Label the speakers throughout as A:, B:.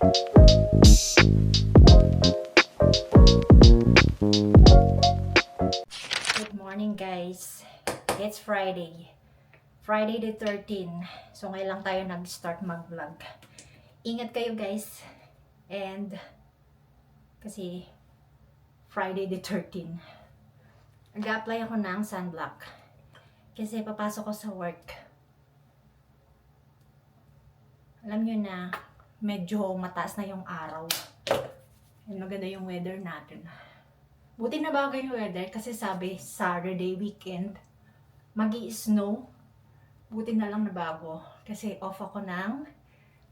A: Good morning guys. It's Friday. Friday the 13th. So ngayon lang tayo nag-start mag-vlog. Ingat kayo guys. And kasi Friday the 13th. Nag-apply ako ng sunblock. Kasi papasok ko sa work. Alam nyo na medyo mataas na yung araw. And maganda yung weather natin. Buti na bagay yung weather kasi sabi Saturday weekend magi-snow. Buti na lang na bago kasi off ako ng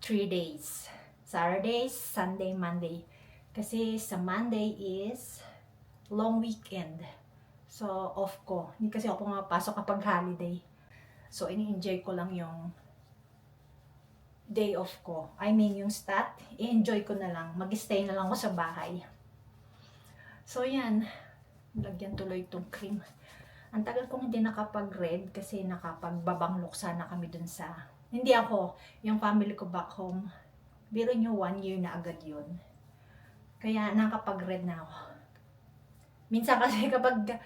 A: 3 days. Saturday, Sunday, Monday. Kasi sa Monday is long weekend. So off ko. Hindi kasi ako pumapasok kapag holiday. So ini-enjoy ko lang yung day off ko. I mean yung stat, i-enjoy ko na lang. Mag-stay na lang ako sa bahay. So yan, lagyan tuloy itong cream. Ang tagal kong hindi nakapag-red kasi nakapagbabang sana kami dun sa, hindi ako, yung family ko back home. Biro nyo 1 year na agad yun. Kaya nakapag-red na ako. Minsan kasi kapag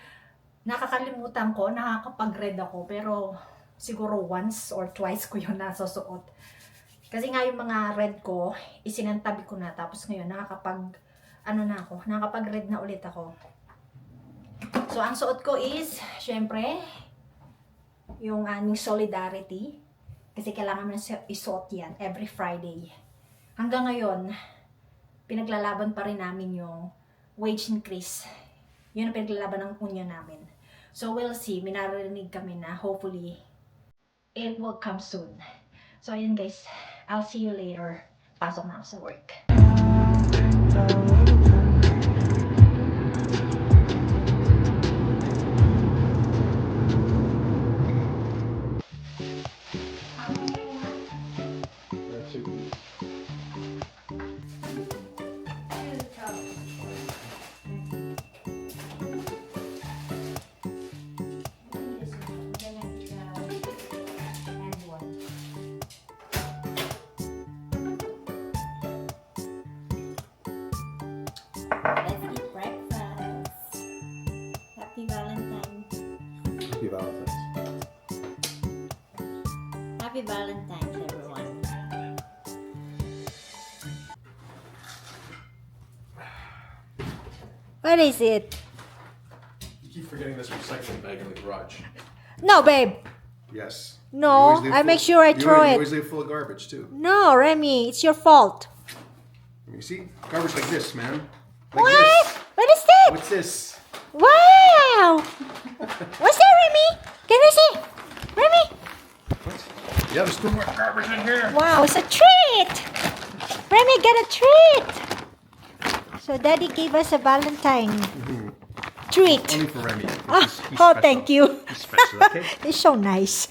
A: nakakalimutan ko, nakakapag-red ako. Pero siguro once or twice ko yun nasusuot. Kasi nga yung mga red ko, isinantabi ko na. Tapos ngayon nakakapag-red na ulit ako. So, ang suot ko is, syempre, yung aming solidarity. Kasi kailangan mo isuot yan every Friday. Hanggang ngayon, pinaglalaban pa rin namin yung wage increase. Yun ang pinaglalaban ng union namin. So, we'll see. Minarinig kami na hopefully, it will come soon. So, ayun guys. I'll see you later. Pasok na ako sa work. Let's eat breakfast. Happy Valentine's.
B: Happy Valentine's.
A: Happy Valentine's, everyone. What is it?
B: You keep forgetting this recycling bag in the garage.
A: No, babe.
B: Yes.
A: No,
B: You always leave
A: I make sure I throw
B: You
A: it.
B: always leave full of garbage too.
A: No, Remy, it's your fault.
B: You see? Garbage like this, man. Like
A: What?
B: this.
A: What is that?
B: What's this?
A: Wow! What's that, Remy? Can I see? Remy?
B: What? Yeah, there's still more garbage in here.
A: Wow, it's a treat! Remy got a treat! So Daddy gave us a Valentine treat.
B: Only for Remy.
A: Oh,
B: He's
A: oh
B: special.
A: thank you.
B: He's special, okay?
A: It's so nice.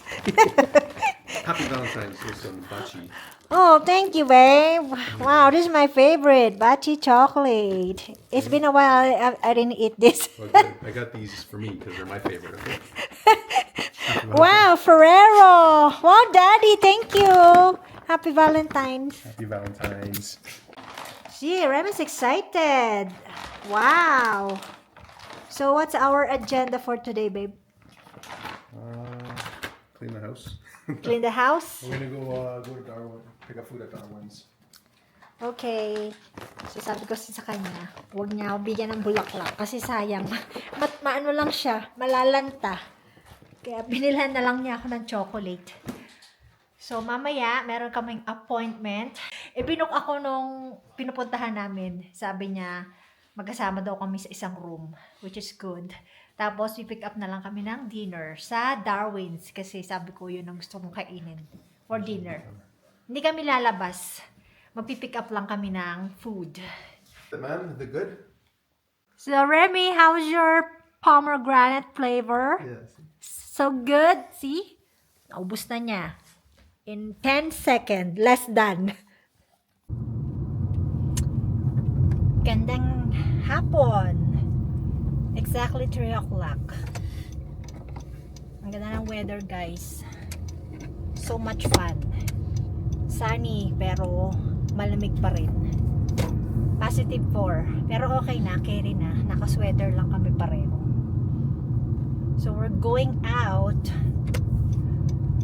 B: Happy Valentine's with some bachi.
A: Oh, thank you, babe. Wow, this is my favorite, Bachi chocolate. It's been a while I didn't eat this.
B: Well, good. I got these for me because they're my favorite, okay?
A: Wow, Ferrero. Wow, Daddy, thank you. Happy Valentine's.
B: Happy Valentine's.
A: See, Remy's excited. Wow. So what's our agenda for today, babe?
B: Clean the house.
A: Clean the house?
B: We're gonna go to Darwin, pick up food at Darwin's.
A: Okay. So sabi ko sa kanya, huwag niya ako bigyan ng bulaklak kasi sayang. Maano lang siya, malalanta. Kaya binilhan na lang niya ako ng chocolate. So mamaya, meron kaming appointment. Binook ako nung pinupuntahan namin. Sabi niya, magkasama daw kami sa isang room, which is good. Tapos, pick up na lang kami ng dinner sa Darwin's kasi sabi ko yun ang gusto kong kainin for dinner. Hindi kami lalabas. Magpipick up lang kami ng food.
B: Man, the good?
A: So, Remy, how's your pomegranate flavor?
B: Yes.
A: So good. See? Naubos na niya. In 10 seconds. Less than. Gandang hapon. Exactly 3 o'clock. Ang ganda ng weather, guys. So much fun. Sunny, pero malamig pa rin. Positive 4. Pero okay na, carry na. Naka-sweater lang kami pareho. So we're going out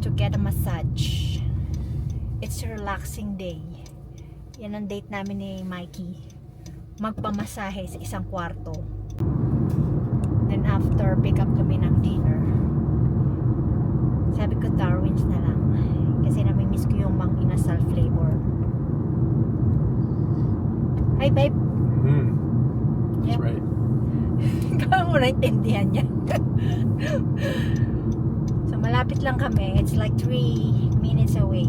A: to get a massage. It's a relaxing day. Yan ang date namin ni Mikey. Magpamasahe sa isang kwarto. Then after, pick up kami ng dinner. Sabi ko Darwin's na lang. Kasi namimiss ko yung mang inasal flavor. Hi babe!
B: That's
A: Yep.
B: right.
A: Kaya mo naintindihan niya. So malapit lang kami. It's like 3 minutes away.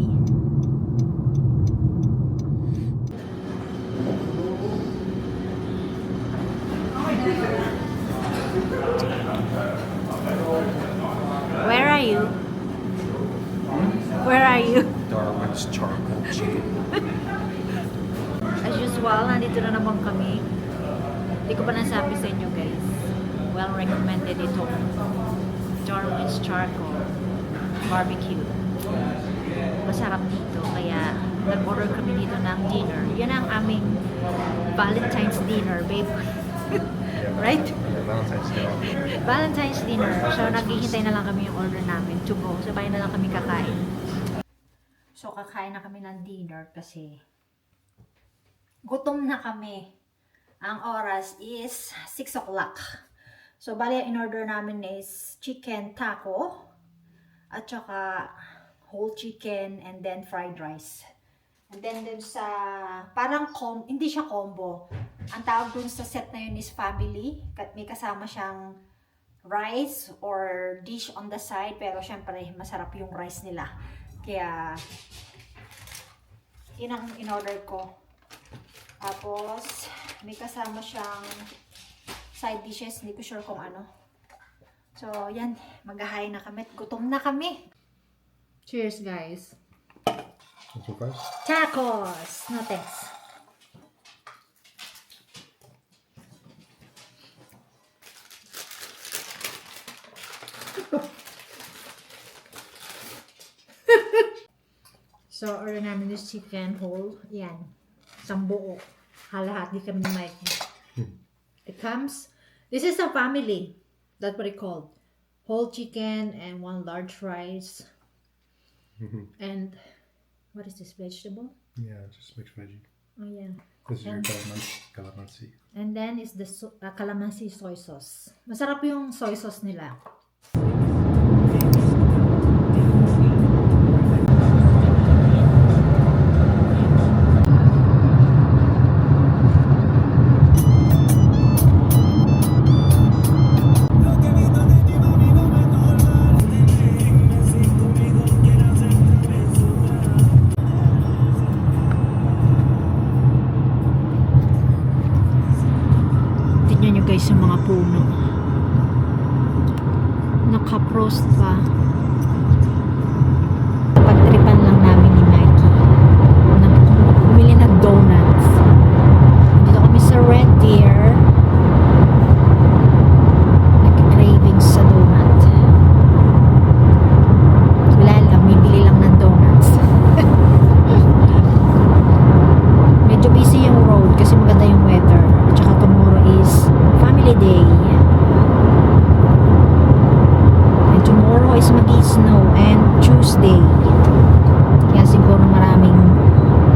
A: Where are you? Where are you?
B: Darwin's charcoal chicken.
A: As usual, nandito na naman kami. Hindi ko pa nasabi sa inyo guys. Well recommended ito. Darwin's Charcoal Barbecue. Masarap dito. Kaya nag-order kami dito ng dinner. Yan ang aming Valentine's dinner, babe. Right?
B: Yeah, Valentine's Day.
A: Valentine's dinner. So, naghihintay na lang kami yung order namin to go. Sabay na lang kami kakain. So, kakain na kami ng dinner kasi gutom na kami. Ang oras is 6 o'clock. So, bali, in-order namin is chicken taco at saka whole chicken and then fried rice. And then dun sa, parang hindi siya combo. Ang tawag dun sa set na yun is family. May kasama siyang rice or dish on the side. Pero syempre, masarap yung rice nila. Kaya, yun ang in-order ko. Tapos, may kasama siyang side dishes. Hindi ko sure kung ano. So, yan. Mag-ahay na kami. Gutom na kami. Cheers, guys.
B: What's your price?
A: Tacos! No thanks. So, order namin this chicken whole. Yan. Isang buo. Halahat. Di kami mic. It comes, this is a family. That's what it called. Whole chicken and 1 large rice. And, what is this, vegetable?
B: Yeah, just mixed veggie.
A: Oh, yeah.
B: This is your
A: And-
B: calamansi.
A: And then is the calamansi soy sauce. Masarap yung soy sauce nila. Tingnan nyo guys yung mga puno. Naka-frost pa. Pagtripan lang namin ni Mikey. Bumili ng donuts. Dito kami sa Red Deer. Nag-cravings sa donut. Wala lang, bibili lang ng donuts. Medyo busy yung road kasi maganda yung weather. At saka tomorrow is family day. And tomorrow is mag-snow and Tuesday. Kaya siguro maraming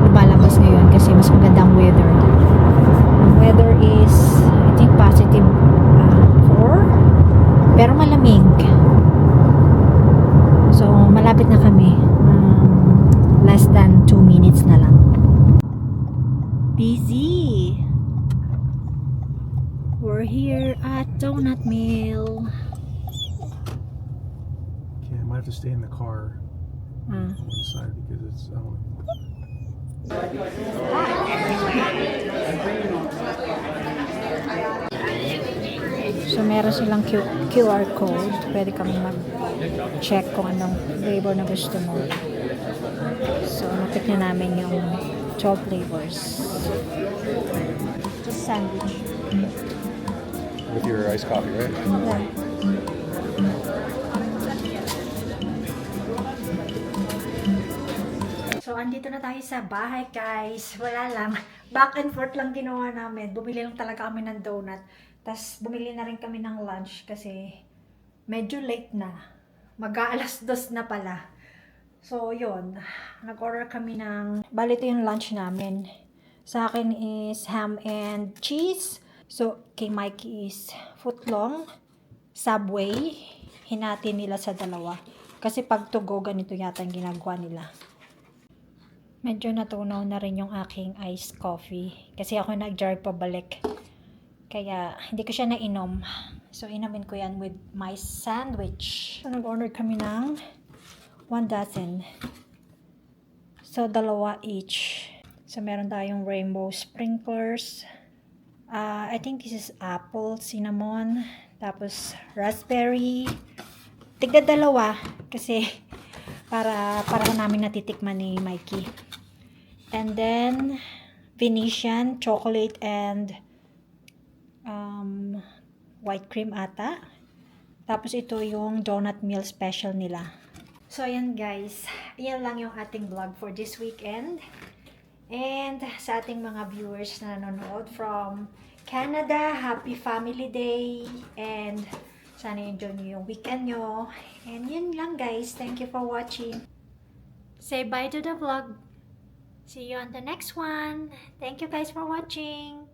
A: lumalabas ngayon kasi mas magandang weather. Ang weather is, I think positive 4. Pero malamig. So, malapit na kami. Less than 2 minutes na lang. Busy! We're here at Donut Mill.
B: Okay, I might have to stay in the car on the side because it's.
A: So, meron silang QR code. Pwede kami mag-check kung anong flavor na gusto mo. So, napit na namin yung 12 flavors. Just sandwich.
B: With your iced coffee, right?
A: Yeah. So, andito na tayo sa bahay, guys. Wala lang. Back and forth lang ginawa namin. Bumili lang talaga kami ng donut. Tapos, bumili na rin kami ng lunch kasi medyo late na. Mag-aalas 2 na pala. So, yun. Nag-order kami ng... Bali, ito yung lunch namin. Sa akin is ham and cheese. So, kay Mikey is footlong, Subway. Hinati nila sa dalawa. Kasi pag to go, ganito yata ang ginagawa nila. Medyo natunaw na rin yung aking iced coffee. Kasi ako nag-jar pabalik. Kaya, hindi ko siya nainom. So, inamin ko yan with my sandwich. So, nag-order kami ng 1 dozen. So, 2 each. So, meron tayong rainbow sprinklers. I think this is apple, cinnamon, tapos raspberry. Tigda 2 kasi para namin natitikman ni Mikey. And then, Venetian, chocolate, and white cream ata. Tapos ito yung donut meal special nila. So, ayan guys. Ayan lang yung ating vlog for this weekend. And sa ating mga viewers na nanonood from Canada, happy family day. And sana enjoy nyo yung weekend nyo. And yun lang guys. Thank you for watching. Say bye to the vlog. See you on the next one. Thank you guys for watching.